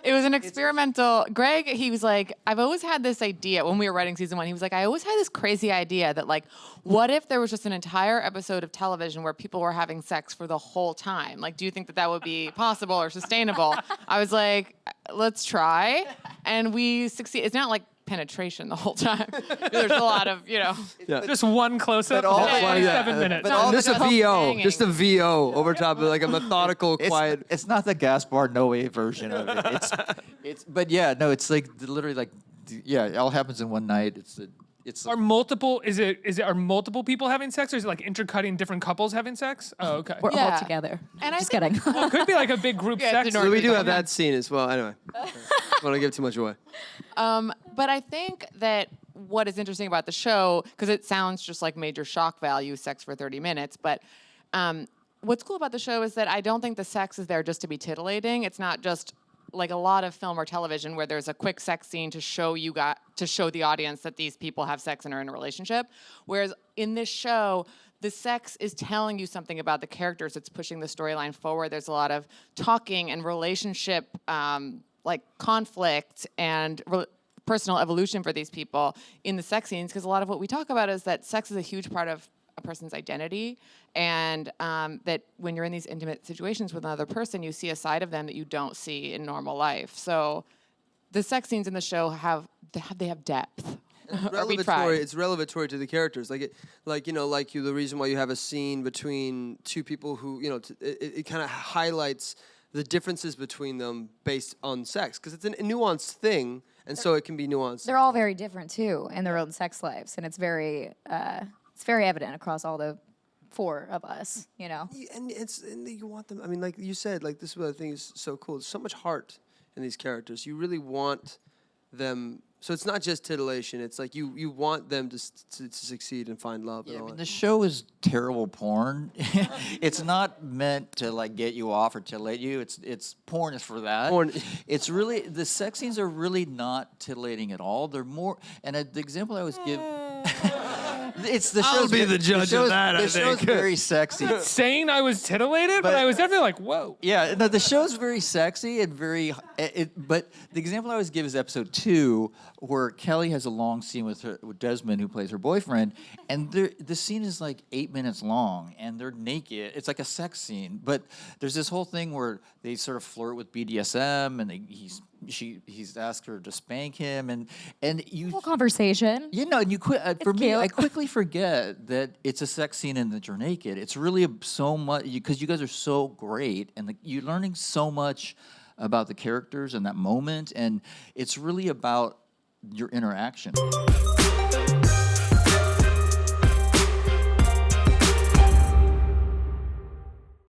It was an experimental. Gregg, he was like, I've always had this idea when we were writing season 1. He was like, I always had this crazy idea that, like, what if there was just an entire episode of television where people were having sex for the whole time? Like, do you think that that would be possible or sustainable? I was like, let's try. And we succeed. It's not like penetration the whole time. There's a lot of, Just one close-up. But all- 7 minutes. But all Just a the VO, banging. just a VO over top of like a methodical, quiet. It's not the Gaspar Noé version of it. But yeah, no, it's like literally like, yeah, it all happens in one night. Are multiple people having sex, or is it like intercutting different couples having sex? Oh, okay. We're Yeah. all together. And I Just think- kidding. Well, it could be like a big group Yeah, sex. it's an So we do have that scene as well. Anyway, don't want to give too much away. But I think that what is interesting about the show, because it sounds just like major shock value, sex for 30 minutes, but what's cool about the show is that I don't think the sex is there just to be titillating. It's not just like a lot of film or television where there's a quick sex scene to show the audience that these people have sex and are in a relationship. Whereas in this show, the sex is telling you something about the characters. It's pushing the storyline forward. There's a lot of talking and relationship, like conflict and personal evolution for these people in the sex scenes. Because a lot of what we talk about is that sex is a huge part of a person's identity, and that when you're in these intimate situations with another person, you see a side of them that you don't see in normal life. So the sex scenes in the show have depth. It's relevatory to the characters. The reason why you have a scene between two people who, it kind of highlights the differences between them based on sex, because it's a nuanced thing, and so it can be nuanced. They're all very different too in their own sex lives, and it's very evident across all the 4 of us. And you want them. I mean, like you said, like this is what I think is so cool. There's so much heart in these characters. You really want them. So it's not just titillation. It's like you want them to succeed and find love. Yeah, and all the that. show is terrible porn. It's not meant to like get you off or titillate you. It's porn is for that. Porn. It's really, the sex scenes are really not titillating at all. They're more, and the example I always give. It's the I'll show's be the judge of that, I The show's think. very sexy. Saying I was titillated, but I was definitely like, whoa. Yeah, no, the show's very sexy and very. But the example I always give is episode 2, where Kelli has a long scene with Desmond, who plays her boyfriend, and the scene is like 8 minutes long, and they're naked. It's like a sex scene, but there's this whole thing where they sort of flirt with BDSM, and he's asked her to spank him, and you. Whole conversation. You know, and you for me, cute. I quickly forget that it's a sex scene and that you're naked. It's really so much, because you guys are so great, and you're learning so much about the characters and that moment, and it's really about your interaction.